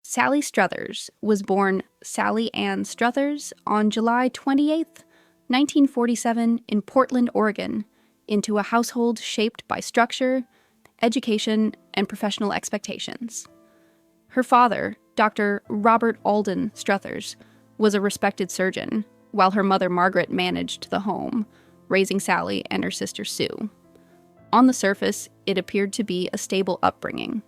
Sally Struthers was born Sally Ann Struthers on July 28th, 1947, in Portland, Oregon, into a household shaped by structure, education, and professional expectations. Her father, Dr. Robert Alden Struthers, was a respected surgeon, while her mother Margaret managed the home, raising Sally and her sister Sue. On the surface, it appeared to be a stable upbringing,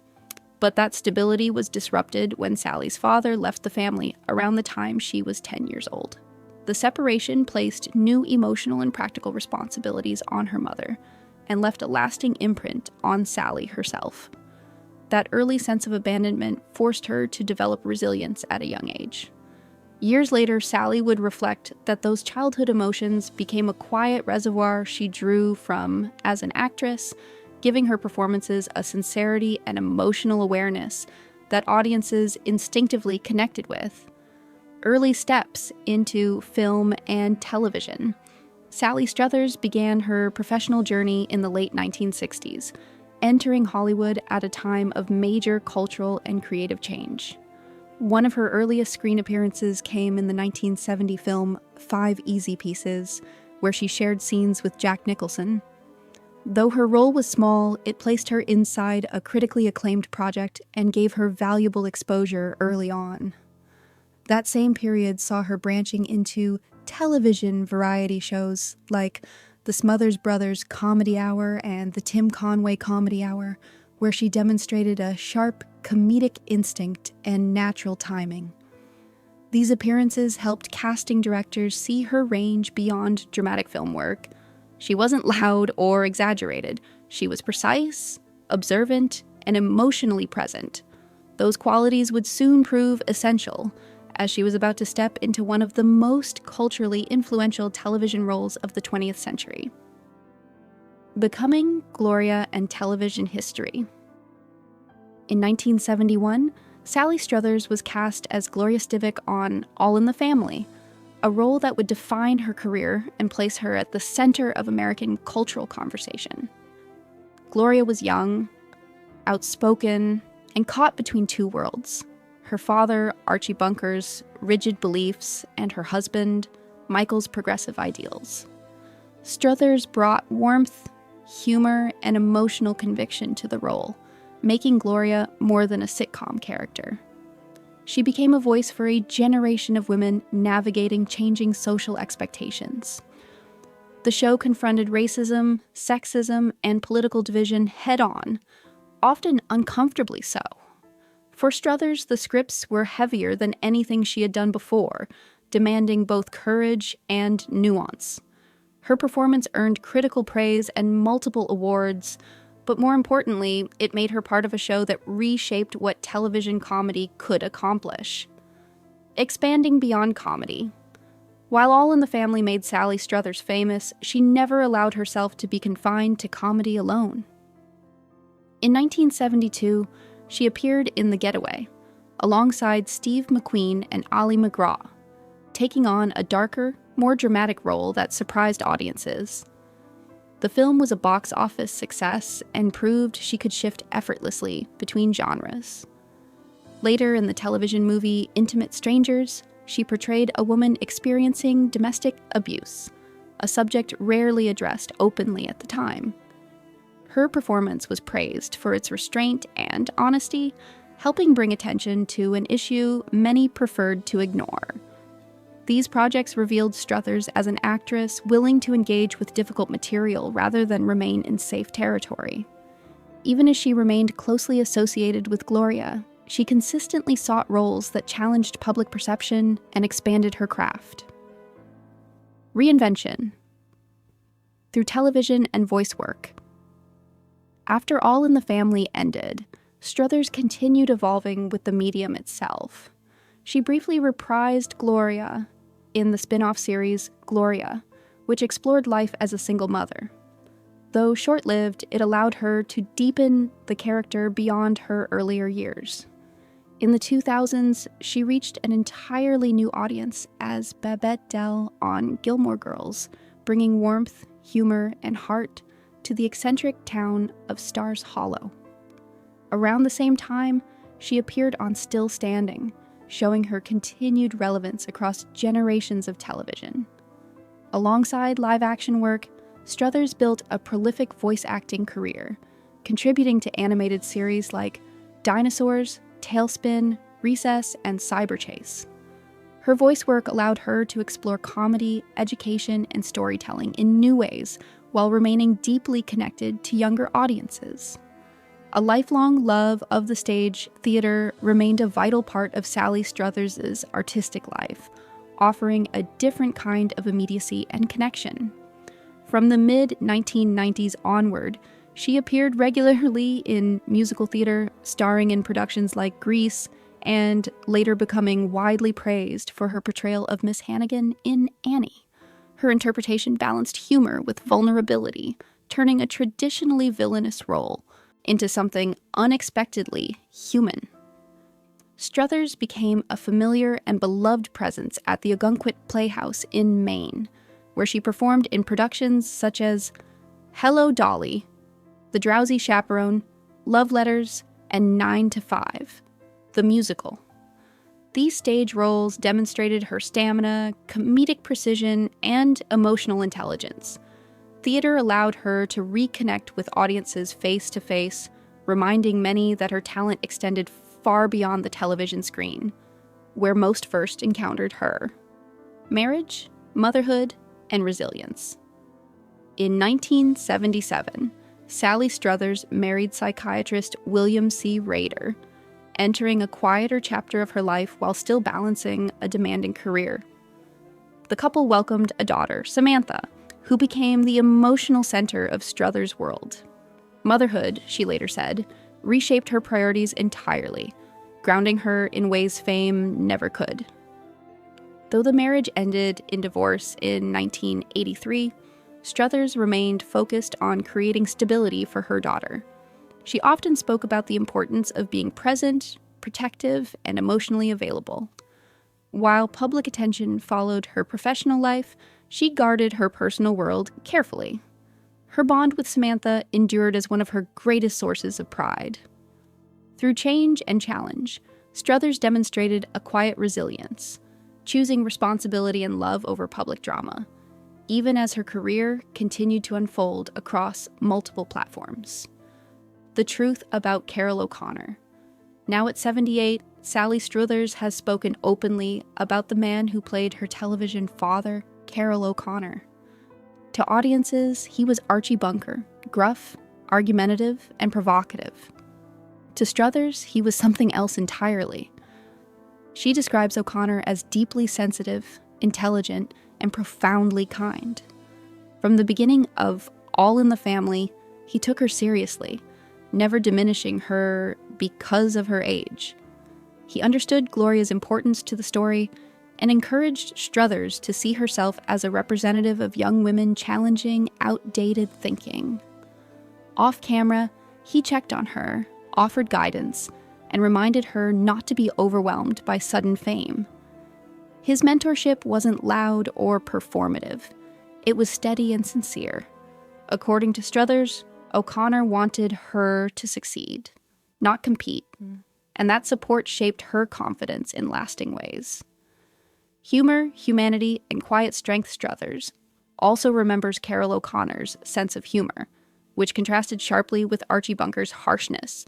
but that stability was disrupted when Sally's father left the family around the time she was 10 years old. The separation placed new emotional and practical responsibilities on her mother and left a lasting imprint on Sally herself. That early sense of abandonment forced her to develop resilience at a young age. Years later, Sally would reflect that those childhood emotions became a quiet reservoir she drew from as an actress, giving her performances a sincerity and emotional awareness that audiences instinctively connected with. Early steps into film and television. Sally Struthers began her professional journey in the late 1960s, entering Hollywood at a time of major cultural and creative change. One of her earliest screen appearances came in the 1970 film 5 Easy Pieces, where she shared scenes with Jack Nicholson. Though her role was small, it placed her inside a critically acclaimed project and gave her valuable exposure early on. That same period saw her branching into television variety shows like the Smothers Brothers Comedy Hour and the Tim Conway Comedy Hour, where she demonstrated a sharp comedic instinct and natural timing. These appearances helped casting directors see her range beyond dramatic film work. She wasn't loud or exaggerated. She was precise, observant, and emotionally present. Those qualities would soon prove essential, as she was about to step into one of the most culturally influential television roles of the 20th century. Becoming Gloria and television history. In 1971, Sally Struthers was cast as Gloria Stivic on All in the Family, a role that would define her career and place her at the center of American cultural conversation. Gloria was young, outspoken, and caught between two worlds: her father, Archie Bunker's rigid beliefs, and her husband, Michael's progressive ideals. Struthers brought warmth, humor, and emotional conviction to the role, making Gloria more than a sitcom character. She became a voice for a generation of women navigating changing social expectations. The show confronted racism, sexism, and political division head-on, often uncomfortably so. For Struthers, the scripts were heavier than anything she had done before, demanding both courage and nuance. Her performance earned critical praise and multiple awards, but more importantly, it made her part of a show that reshaped what television comedy could accomplish. Expanding beyond comedy. While All in the Family made Sally Struthers famous, she never allowed herself to be confined to comedy alone. In 1972, she appeared in The Getaway, alongside Steve McQueen and Ali MacGraw, taking on a darker, more dramatic role that surprised audiences. The film was a box office success and proved she could shift effortlessly between genres. Later in the television movie Intimate Strangers, she portrayed a woman experiencing domestic abuse, a subject rarely addressed openly at the time. Her performance was praised for its restraint and honesty, helping bring attention to an issue many preferred to ignore. These projects revealed Struthers as an actress willing to engage with difficult material rather than remain in safe territory. Even as she remained closely associated with Gloria, she consistently sought roles that challenged public perception and expanded her craft. Reinvention. Through television and voice work. After All in the Family ended, Struthers continued evolving with the medium itself. She briefly reprised Gloria in the spin-off series Gloria, which explored life as a single mother. Though short-lived, it allowed her to deepen the character beyond her earlier years. In the 2000s, she reached an entirely new audience as Babette Dell on Gilmore Girls, bringing warmth, humor, and heart to the eccentric town of Stars Hollow. Around the same time, she appeared on Still Standing, showing her continued relevance across generations of television. Alongside live-action work, Struthers built a prolific voice acting career, contributing to animated series like Dinosaurs, Tailspin, Recess, and Cyberchase. Her voice work allowed her to explore comedy, education, and storytelling in new ways while remaining deeply connected to younger audiences. A lifelong love of the stage, theater remained a vital part of Sally Struthers' artistic life, offering a different kind of immediacy and connection. From the mid-1990s onward, she appeared regularly in musical theater, starring in productions like Grease, and later becoming widely praised for her portrayal of Miss Hannigan in Annie. Her interpretation balanced humor with vulnerability, turning a traditionally villainous role into something unexpectedly human. Struthers became a familiar and beloved presence at the Ogunquit Playhouse in Maine, where she performed in productions such as Hello, Dolly, The Drowsy Chaperone, Love Letters, and 9 to 5, the musical. These stage roles demonstrated her stamina, comedic precision, and emotional intelligence. Theater allowed her to reconnect with audiences face to face, reminding many that her talent extended far beyond the television screen, where most first encountered her. Marriage, motherhood, and resilience. In 1977, Sally Struthers married psychiatrist William C. Rader, entering a quieter chapter of her life while still balancing a demanding career. The couple welcomed a daughter, Samantha, who became the emotional center of Struthers' world. Motherhood, she later said, reshaped her priorities entirely, grounding her in ways fame never could. Though the marriage ended in divorce in 1983, Struthers remained focused on creating stability for her daughter. She often spoke about the importance of being present, protective, and emotionally available. While public attention followed her professional life, she guarded her personal world carefully. Her bond with Samantha endured as one of her greatest sources of pride. Through change and challenge, Struthers demonstrated a quiet resilience, choosing responsibility and love over public drama, even as her career continued to unfold across multiple platforms. The truth about Carroll O'Connor. Now at 78, Sally Struthers has spoken openly about the man who played her television father, Carroll O'Connor. To audiences, he was Archie Bunker, gruff, argumentative, and provocative. To Struthers, he was something else entirely. She describes O'Connor as deeply sensitive, intelligent, and profoundly kind. From the beginning of All in the Family, he took her seriously, never diminishing her because of her age. He understood Gloria's importance to the story and encouraged Struthers to see herself as a representative of young women challenging outdated thinking. Off camera, he checked on her, offered guidance, and reminded her not to be overwhelmed by sudden fame. His mentorship wasn't loud or performative. It was steady and sincere. According to Struthers, O'Connor wanted her to succeed, not compete, and that support shaped her confidence in lasting ways. Humor, humanity, and quiet strength Struthers also remembers Carroll O'Connor's sense of humor, which contrasted sharply with Archie Bunker's harshness.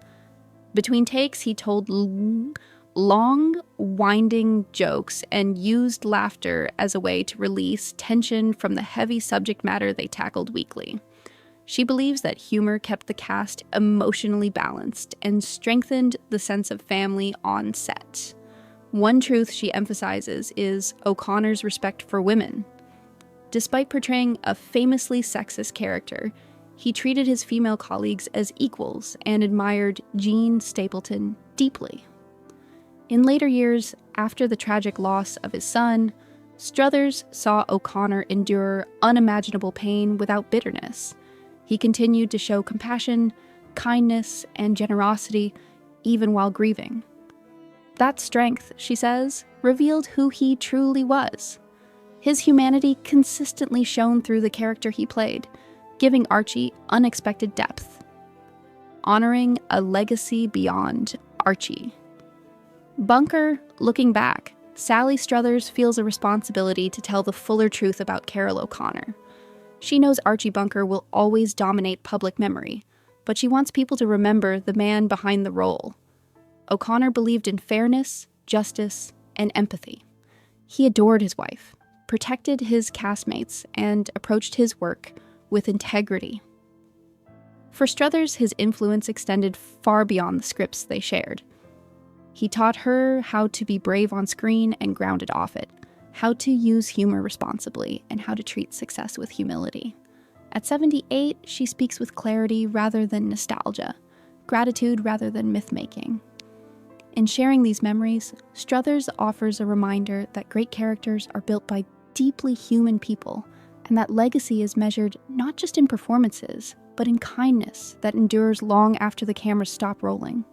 Between takes, he told long, winding jokes and used laughter as a way to release tension from the heavy subject matter they tackled weekly. She believes that humor kept the cast emotionally balanced and strengthened the sense of family on set. One truth she emphasizes is O'Connor's respect for women. Despite portraying a famously sexist character, he treated his female colleagues as equals and admired Jean Stapleton deeply. In later years, after the tragic loss of his son, Struthers saw O'Connor endure unimaginable pain without bitterness. He continued to show compassion, kindness, and generosity even while grieving. That strength, she says, revealed who he truly was. His humanity consistently shone through the character he played, giving Archie unexpected depth. Honoring a legacy beyond Archie. Bunker, looking back, Sally Struthers feels a responsibility to tell the fuller truth about Carroll O'Connor. She knows Archie Bunker will always dominate public memory, but she wants people to remember the man behind the role. O'Connor believed in fairness, justice, and empathy. He adored his wife, protected his castmates, and approached his work with integrity. For Struthers, his influence extended far beyond the scripts they shared. He taught her how to be brave on screen and grounded off it, how to use humor responsibly, and how to treat success with humility. At 78, she speaks with clarity rather than nostalgia, gratitude rather than myth-making. In sharing these memories, Struthers offers a reminder that great characters are built by deeply human people, and that legacy is measured not just in performances, but in kindness that endures long after the cameras stop rolling.